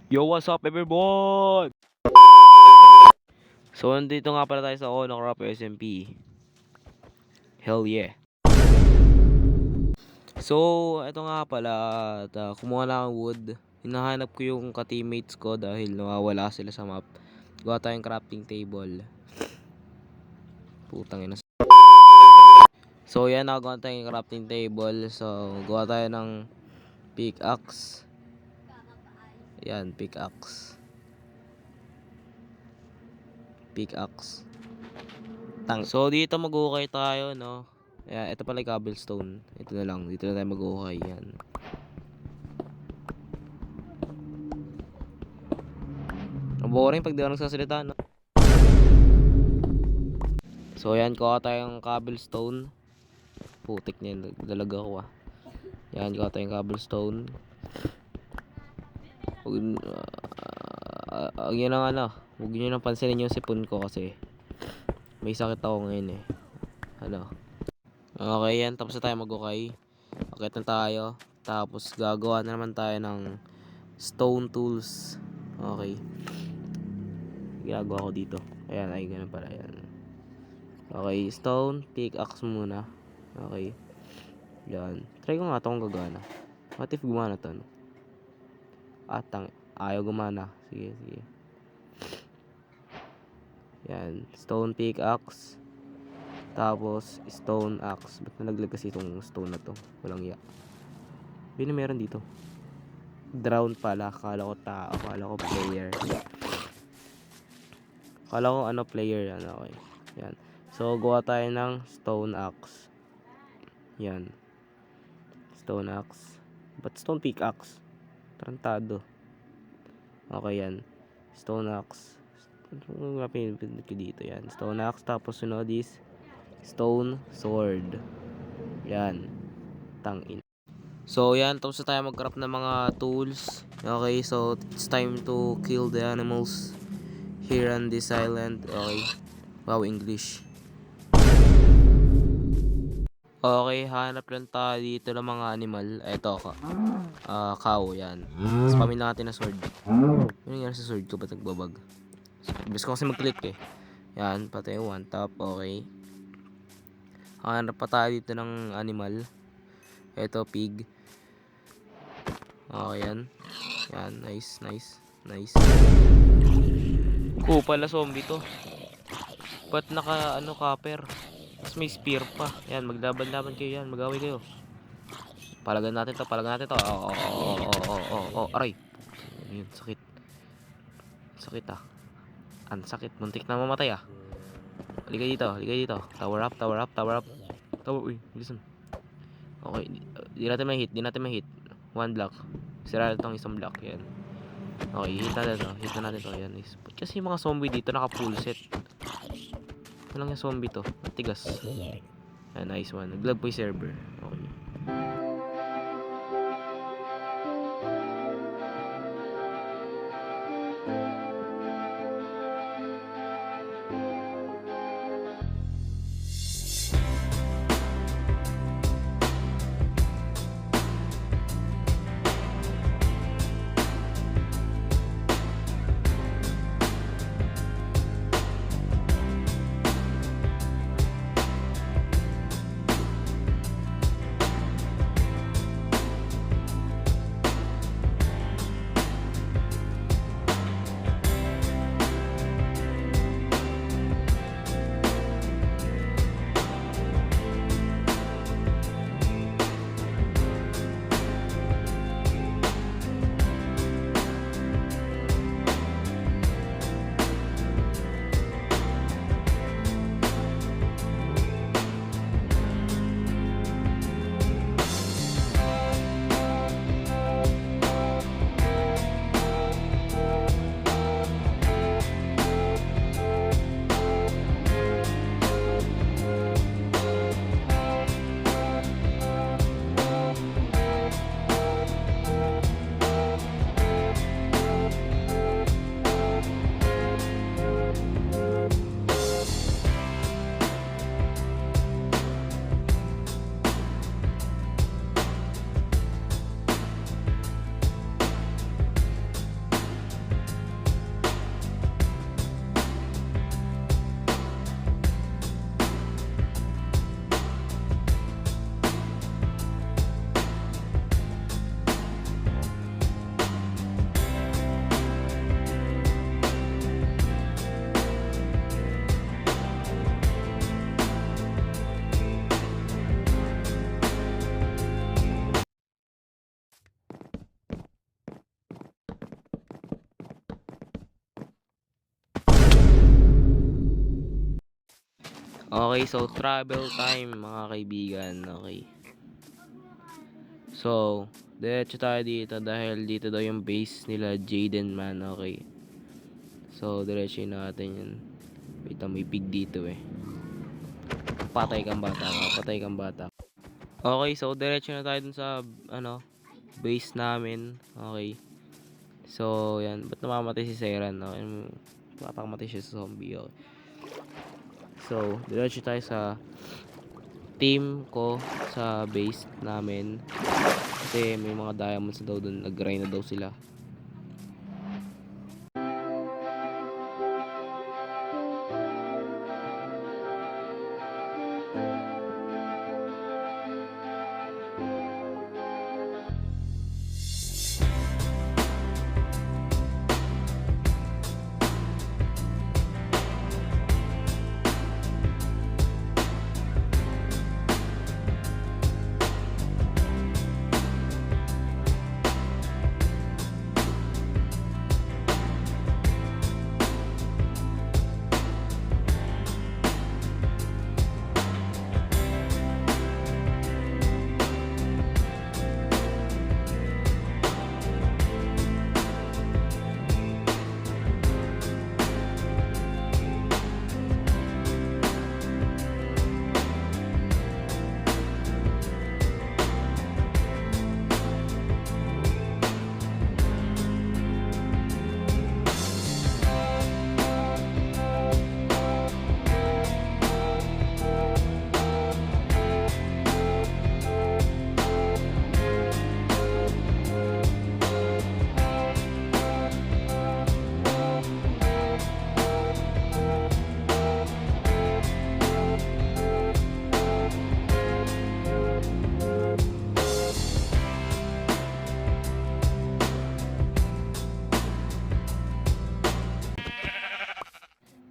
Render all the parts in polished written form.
Yo, what's up everyone? So, nandito nga pala tayo sa Onocrop SMP. Hell yeah. So, ito nga pala, kumuha na akong wood. Hinahanap ko yung ka-teammates ko dahil nawawala sila sa map. Gawa tayong crafting table. Putang ina. So, yan, nagawa tayong crafting table. So, gawa tayo ng pickaxe. Yan, pickaxe. So dito mag-ukay tayo, no. Ayan, ito pala yung cobblestone. Ito na lang, dito na tayo mag-ukay. Yan. Ang boring pag di ako nagsasalita, no. So ayan, kuha tayong cobblestone. Putik na yun, dalaga ko ah. Yan, kuha tayong cobblestone. Yun ang ano, huwag nyo nang pansinin yung sipon ko kasi may sakit ako ngayon eh. Ano. Okay yan, tapos na tayo mag-ukay. Akit na tayo. Tapos gagawa na naman tayo ng stone tools. Okay. Ginagawa ko dito. Ayan, ay ganun pala yan. Okay, stone, pickaxe muna. Okay. Yan. Try ko nga itong gagana. What if gumana to? No? Ayaw gumana. Sige, sige. Yan. Stone pickaxe. Tapos, stone axe. Ba't nalaglag kasi itong stone na to? Walang iya. Yun na meron dito. Drown pala. Akala ko tao. Akala ko player. Akala ko ano player yan. Okay. Yan. So, gawa tayo ng stone axe. Yan. Stone axe. Ba't stone pickaxe? Tarantado. Okay yan. Stone axe. Ano nga pinipindot ko dito? Yan. Stone axe. Tapos sunod is stone sword. Yan. Tangin. So yan. Tapos na tayo mag-craft ng mga tools. Okay. So it's time to kill the animals here on this island. Okay. Wow, English. Okay, hanap lang tayo dito ng mga animal. Eto, cow, yan. Spamin natin na sword. Ano nangyari sa sword ko? Ba't nagbabag? Ibig ko kasi mag-click eh. Yan, patay one top, okay. Hanap pa tayo dito ng animal. Eto, pig. Okay, yan. Yan, nice, nice, nice. Pala zombie to. Ba't naka, copper? Tapos may spear pa. Yan, maglaban-laban kayo yan. Mag-away kayo. Palagan natin to. Aray. Yun, sakit. Sakit ah. Ang sakit. Muntik na mamatay ah. Halika dito. Tower up. Uy, listen. Okay, di natin ma-hit. One block. Sira na itong isang block. Yan. Okay, hit na natin to. Yan. Kasi yung mga zombie dito naka-full set. Ito lang yung zombie to. Matigas. Yan, nice one. Nag-lag po yung server. Okay. Okay, so travel time mga kaibigan. Okay. So, diretso tayo dito dahil dito daw yung base nila Jaden man. Okay. So, diretso natin yun. Wait, may pig dito eh. Patay kang bata ka. Patay kang bata. Okay, so diretso na tayo dun sa base namin. Okay. So, yan. Ba't namamatay si Seran? Okay. Mapakamatay siya sa zombie. Okay. So, diretso tayo sa team ko sa base namin. Kasi may mga diamonds daw dun. Nag-grind na daw sila.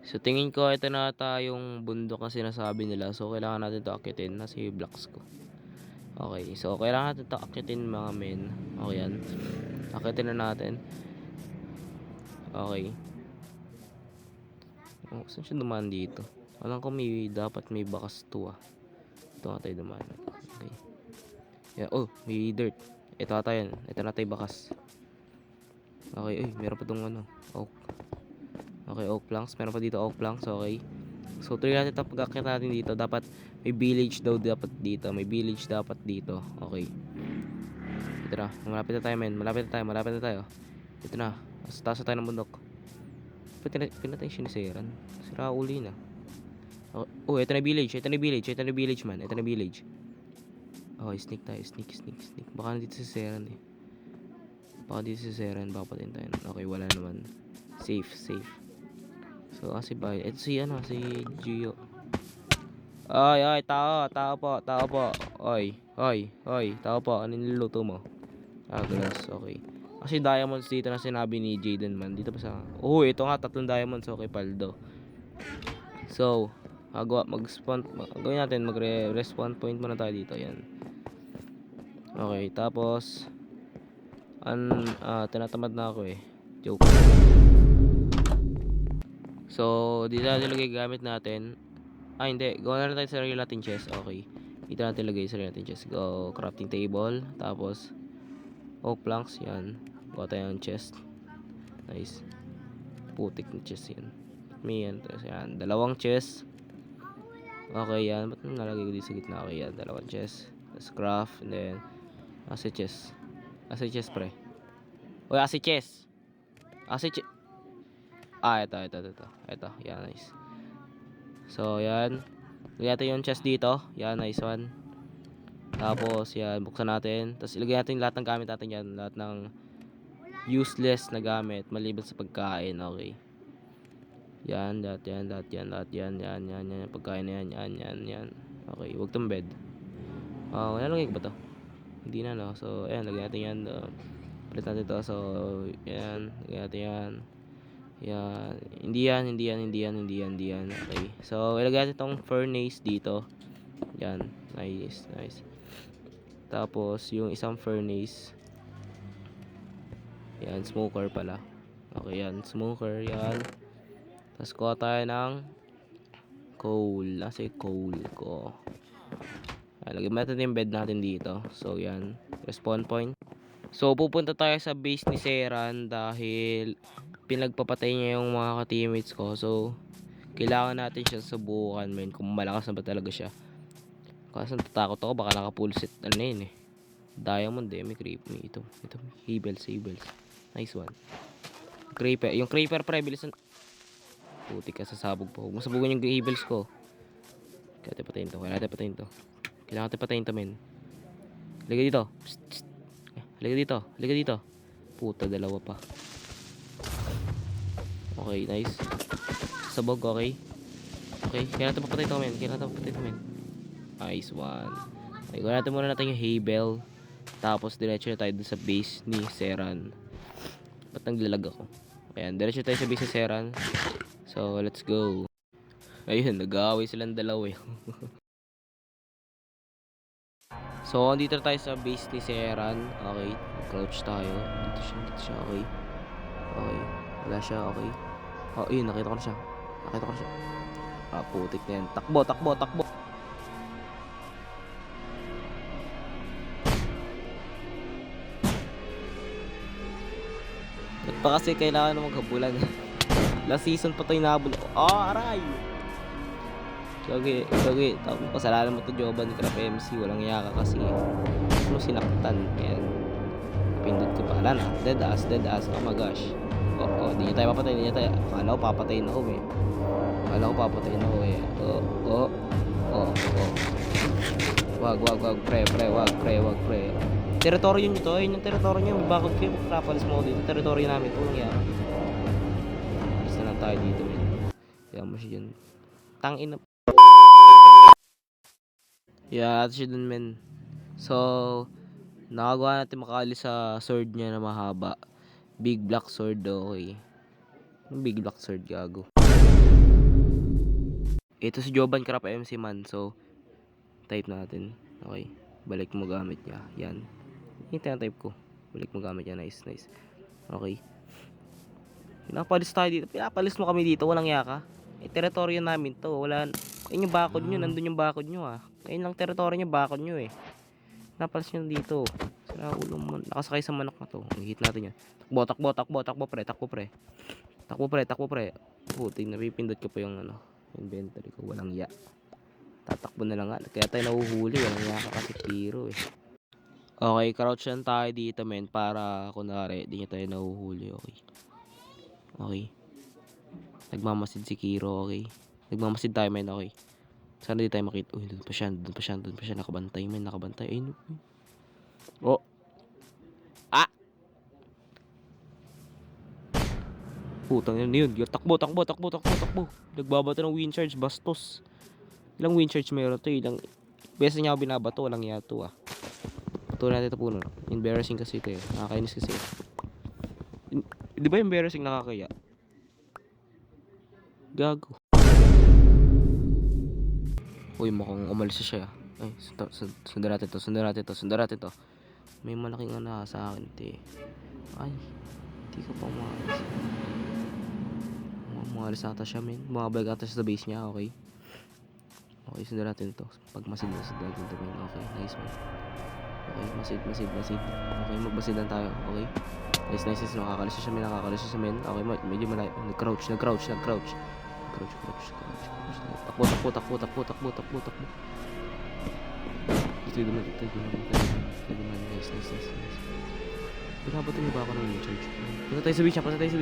So, tingin ko ito na yung bundok na sinasabi nila. So, kailangan natin ito akitin. Nasa yung blocks ko. Okay. So, kailangan natin ito akitin mga men. Okay yan. Akitin na natin. Okay. Oh, saan siya dumaan dito? Alam ko dapat may bakas to ah. Ito nga tayo dumaan. Okay. Yeah, oh, may dirt. Ito ata yan. Ito na tayo bakas. Okay. Uy, meron pa itong oak. Okay, oak planks. Meron pa dito oak planks. Okay. So, try natin ito pag-akit natin dito. Dapat may village daw dapat dito. May village dapat dito. Okay. Ito na. Malapit na tayo, men. Malapit na tayo. Ito na. Taas na tayo ng bundok. Pinatay siya ni Seran. Sira uli na. Okay. Oh, ito na village. Ito na village, man. Ito na village. Okay, sneak tayo. Sneak. Baka nandito si Seran eh. Baka Baka patayin tayo. Okay, wala naman. Safe. So, kasi ba, ito si Gio. Ay, tao po. Oy, tao po. Ano niluluto mo? Glass, okay. Kasi diamonds dito na sinabi ni Jaden man. Dito pa sa, ito nga, 3 diamonds. Okay, paldo. So, gawin natin, mag-respawn point muna tayo dito. Yan. Okay, tapos, tinatamad na ako eh. Joke. So, dito natin lagay gamit natin. Hindi. Gawa na rin tayo sa sarili natin chest. Okay. Dito natin lagay sa sarili natin chest. Go, crafting table. Tapos, oak planks. Yan. Gawa tayo ng chest. Nice. Putik na chest yan. May yan. Tapos yan. 2 chest. Okay, yan. Ba't nalagay ko dito sa gitna? Okay, yan. 2 chest. Tapos craft. And then, acid chest. Acid chest, pre. Uy, acid chest. Acid chest. Ito. Yan, nice. So, yan. Lagyan natin yung chest dito. Yan, nice one. Tapos, yan. Buksan natin. Tapos, ilagay natin lahat ng gamit natin yan. Lahat ng useless na gamit. Maliban sa pagkain. Okay. Yan. Lahat yan. Yan. Pagkain na yan. Yan. Okay. Huwag tong bed. Nalagay ko ba to? Hindi na, no? So, ayan. Lagyan natin yan. Palit natin to. So, yan. Lagyan natin yan. Yan. Hindi yan. Okay. So, ilagay natin itong furnace dito. Yan. Nice. Tapos, yung isang furnace. Yan. Smoker pala. Okay, yan. Smoker. Yan. Tapos, kuha tayo ng Coal. Nasa yung coal ko. Lagyan natin yung bed natin dito. So, yan. Respawn point. So, pupunta tayo sa base ni Seran dahil pinagpapatay niya yung mga ka-teammates ko. So, kailangan natin siya subukan, men. Kung malakas na ba talaga siya. Kasi natatakot ako. Baka naka-full set. Ano yun eh. Diamond eh. May creep. May ito. Hebels. Nice one. Creeper. Yung creeper pre. Bilisan. Puti ka, sasabog po. Huwag masabugin yung hebels ko. Kailangan natin patayin to, men. Liga dito. Psst. Liga dito. Puta, dalawa pa. Okay, nice. Sabog, okay. Kailangan natin papatay to, men. Nice one. Okay, gawin natin muna yung hebel. Tapos, diretso na tayo dun sa base ni Seran. Ba't naglalag ako? Ayan, diretso tayo sa base ni Seran. So, let's go. Ayun, nag-aaway silang dalawa. So, andito tayo sa base ni Seran. Okay, crouch tayo. Dito siya, okay. Wala siya, okay. Oh, ayun, nakita ko na siya. Ah, putik na yan. Takbo. Ba't pa kasi kailangan na maghabulan? Last season pa tayo nahabol. Aray! Gagi. Tapos pasalanan mo to, Joban Crap MC. Walang yaka kasi. Ano sinaktan? Ayan. Pindot ko pa. Ala na. Dead ass. Oh my gosh. Di niya tayo papatayin. Akala ko papatayin ako eh. Wag. Pre. Teritoryo nyo to. Ayun yung teritoryo nyo. May bakod kayo. Papalis mo dito. Teritoryo namin. Walang yaka. Alis na lang tayo dito. Kaya mo siya dyan. Tangin na. Yeah, siya dun, men. So, nakagawa natin makaalis sa sword niya na mahaba. Big black sword, okay. Yung big black sword, gago. Ito si Joban Crap MC man. So, type natin. Okay. Balik mo gamit niya. Yan. Yung type ko. Balik mo gamit niya. Nice. Okay. Pinapalis tayo dito. Pinapalis mo kami dito. Walang yaka. Teritoryo namin to. Wala. Ayun yung bakod nyo. Nandun yung bakod nyo ah. Ayun lang teritoryo nyo. Bakod nyo eh. Pinapalis nyo dito. Sira ulo mo. Nakasakay sa manok na to. Hit natin yan. Takbo pre. Puti. Napipindot ko pa yung inventory ko. Walang ya. Tatakbo na lang nga. Kaya tayo nahuhuli. Walang yaka kasi tiro eh. Okay. Crouch lang tayo dito, men. Para kunwari. Di nyo tayo nahuhuli. Okay. Nagmamasid si Kiro, okay. Nagmamasid tayo, men, okay. Sana di tayo makita. Uy, doon pa siya. Nakabantay, men. Ayun. Oh. Ah! Putang yun. Takbo. Nagbabato ng wind charge, bastos. Ilang wind charge meron to? Besa niya ako binabato. Walang yato, ah. Patuloy natin ito puno. Embarrassing kasi ito, eh. Nakakainis kasi. Di ba embarrassing nakakaya? Gago. Uy, mukhang umalis siya. Ay, sundan natin to. May malaking sa akin, te. Ay, hindi ko pa umalis. Umalis ata siya, men. Bumabalik ata siya sa base niya, okay. Okay, sundan natin to. Pag masid natin to, men. Okay, nice, man. Okay, masid. Okay, magmasidan tayo, okay. Nice. Nakakalis siya, men. Okay, medyo malayo. Nag-crouch. Takbo. Ito naman. Nice. Pinabato niyo ba ako ng wind charge? Punta tayo sa base niya. Punta tayo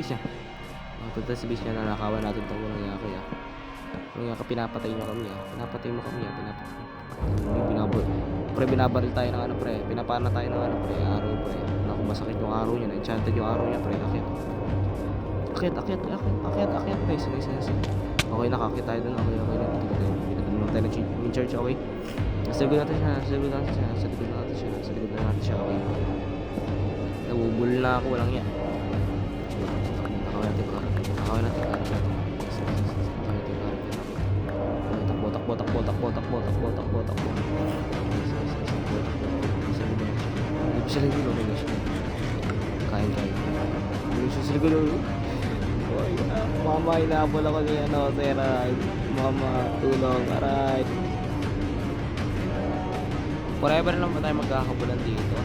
sa base niya. Nanakawan natin ito. Walang yaka. Pinapatay mo kami. Pre, binabaril tayo ng pre. Pinapana tayo ng pre. Araw, pre. Naku, masakit yung araw niya. Enchanted yung araw niya, pre. Akyat. Nice. Okay, nakakit tayo dun. Okay. Pinagdunong tayo ng wind charge, okay. Sa likod natin siya, okay. Nabubul na ako, walang yan. Nakawin natin ka. Takbo. Sa likod, kain. Sa likod, mama, inaabol ako ni Sera. Mama, tulong, aray. Forever lang ba tayo magkakabulan dito?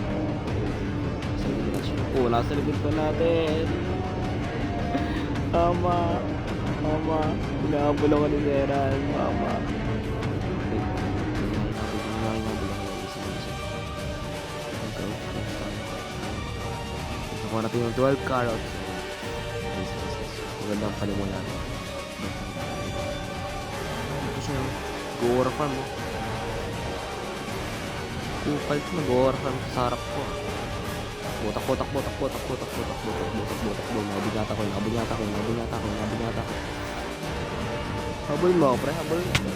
Sa likod na siya. Nasa likod pa natin. Mama, mama, pinakabula ko ni Zeran, mama. Nakuha natin yung 12 carrots. Magandang palimunan. Ito siya yung go-war farm mo. Kupal ito, nag-go-war farm sa harap ko. Butak. Nabunyata ko. Habol mo, pre, habol mo.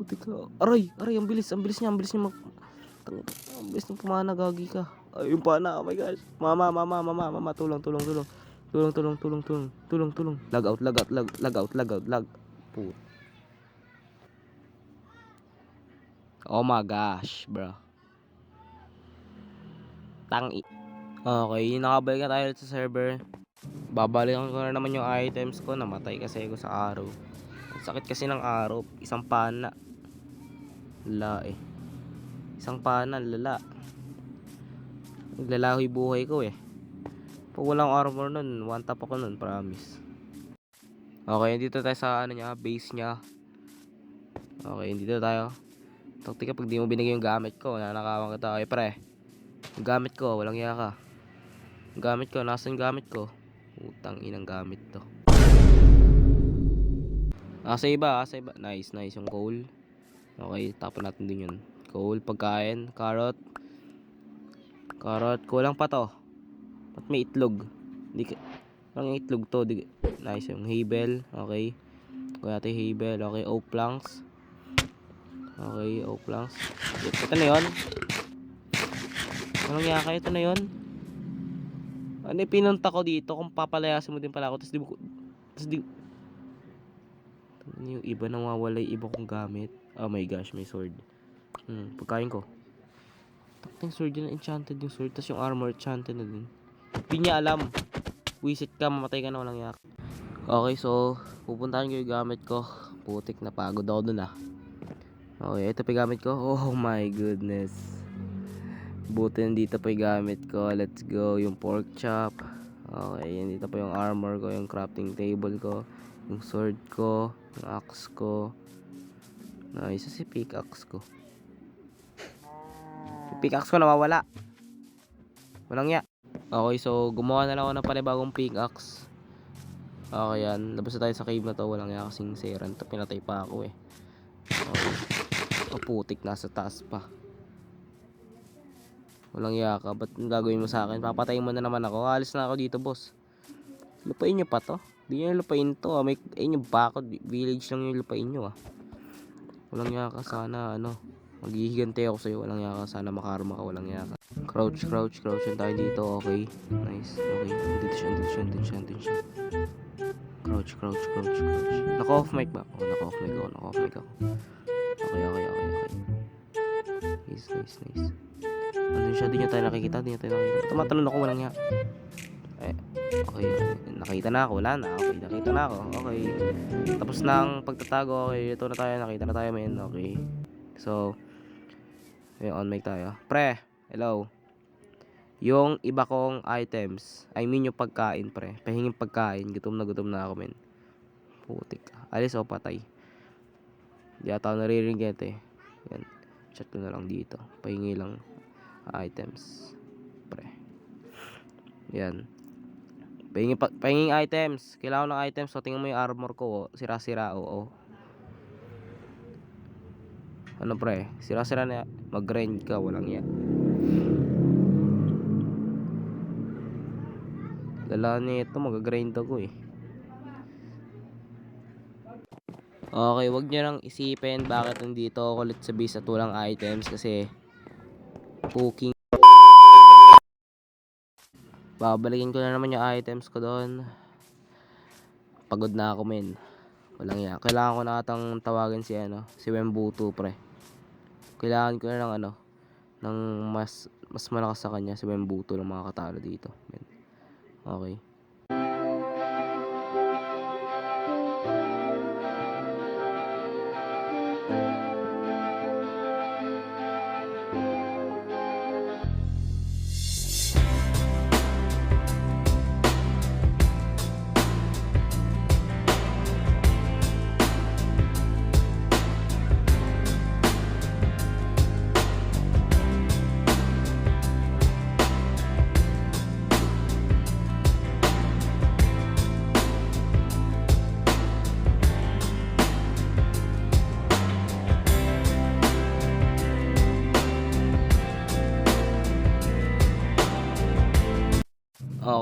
Buti ka. Aray, ang bilis niya. Ang bilis ng pumana, gagi ka. Ay, yung pana, oh my gosh. Mama, tulong. Lag out. Put. Oh my gosh, bro. Okay, nakabalik na tayo sa server. Babalikan ko na naman yung items ko. Namatay kasi ako sa araw. Ang sakit kasi ng araw. Isang pana. Lala eh. Isang pana, lala. Naglalahoy buhay ko eh. Pag walang armor nun, one tap ako nun, promise. Okay, dito tayo sa base niya. Okay, dito tayo. Taktika, pag di mo binigay yung gamit ko, nanakawan kita. Okay, pre. Yung gamit ko, walang iya ka. Yung gamit ko, nasan yung gamit ko? Utang inang gamit to. Nasa iba. Nice, yung coal. Okay, tapon natin din yun. Coal, pagkain, carrot, kulang pa to. Ba't may itlog? Walang itlog to. Nice, yung havel. Okay, kuha natin havel. Okay, oak planks. Ito na yun. Walang yaka, ito na yun. Ano yung pinunta ko dito? Kung papalayasin mo din pala ako. Tapos yung iba nawawala, yung iba kong gamit. Oh my gosh, may sword. Pagkain ko. Takting sword yun, enchanted yung sword. Tapos yung armor, enchanted na din. Hindi niya alam. Wisit ka, mamatay ka na, walang yak. Okay, so pupuntahan ko yung gamit ko. Putik, napagod ako dun ah. Okay, ito pa yung gamit ko. Oh my goodness. Buti nandito pa yung gamit ko. Let's go. Yung pork chop. Okay, yan dito pa yung armor ko. Yung crafting table ko. Yung sword ko. Yung axe ko. Nice, si pickaxe ko. Pickaxe ko nawawala. Walang ya. Okay, so gumawa na lang ako ng panibagong pickaxe. Okay, yan. Labas na tayo sa cave na to. Walang ya kasing seran to. Pinatay pa ako eh. Okay. Putik, nasa taas pa. Walang ya ka. Ba't gagawin mo sa akin? Papatayin mo na naman ako. Alis na ako dito, boss. Lupain nyo pa to. Di nyo lupain to. May yung bakod. Village lang yung lupain nyo ah. Walang ya ka. Sana maghihigante ako sa'yo. Walang yaka. Sana makarma ka. Walang yaka. Crouch. Yan tayo dito. Okay. Nice. Okay. Andito siya. Crouch. Naka-off mic ba? Naka-off mic ako. Okay. Nice. Andun siya. Di niya tayo nakikita. Tumatalon ako. Walang yaka. Okay. Nakita na ako. Wala na. Okay. Nakita na ako. Okay. Tapos na ang pagtatago. Okay. Ito na tayo. Nakita na tayo, men. Okay. So, on mic tayo. Pre, hello. Yung iba kong items, I mean yung pagkain, pre. Pahinging pagkain. Gutom na ako, men. Putik. Alis o patay. Di ata ako naririnig eh. Yan. Chat ko na lang dito. Pahingi lang items. Pre. Yan. Pahinging items. Kailangan ng items. So, tingnan mo yung armor ko. Sira-sira. Oo. Ano pre? Sira-sira na. Mag-grind ka. Walang yan. Lala nito. Mag-grind ako eh. Okay. Wag nyo nang isipin bakit nandito ako ulit sa base at walang items. Kasi cooking. Babalikin ko na naman yung items ko doon. Pagod na ako, men. Walang yan. Kailangan ko na atang tawagin si Wembuto, pre. Kailangan ko na ng ng mas malakas sa kanya, si Wembuto lang mga katalo dito, men. Okay.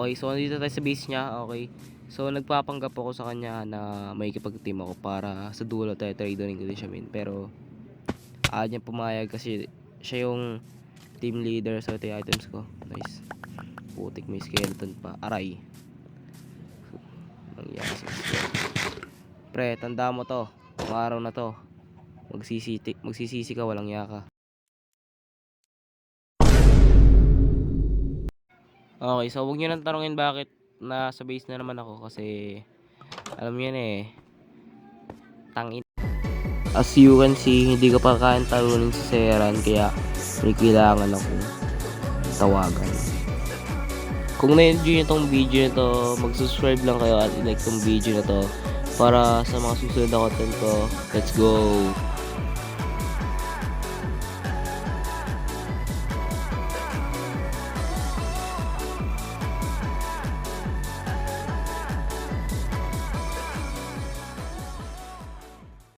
Okay, so nandito tayo sa base niya. Okay. So nagpapanggap ako sa kanya na may kipag-team ako para sa dulo tayo trade ko din siya min. Pero ayaw niya pumayag kasi siya yung team leader. So ito yung items ko. Nice. Putik, may skeleton pa. Aray. Nangyari sa pre, tanda mo to. Ang araw na to. Magsisisi ka, walang yaka. Okay, so huwag nyo nang tanongin bakit nasa base na naman ako kasi alam mo yan eh, tangin. As you can see, hindi ka pa kain talunin sa Seran kaya may kailangan akong tawagan. Kung na-enjoy nyo tong video na to, mag-subscribe lang kayo at i-like tong video na to para sa mga susunod na content ko. Let's go!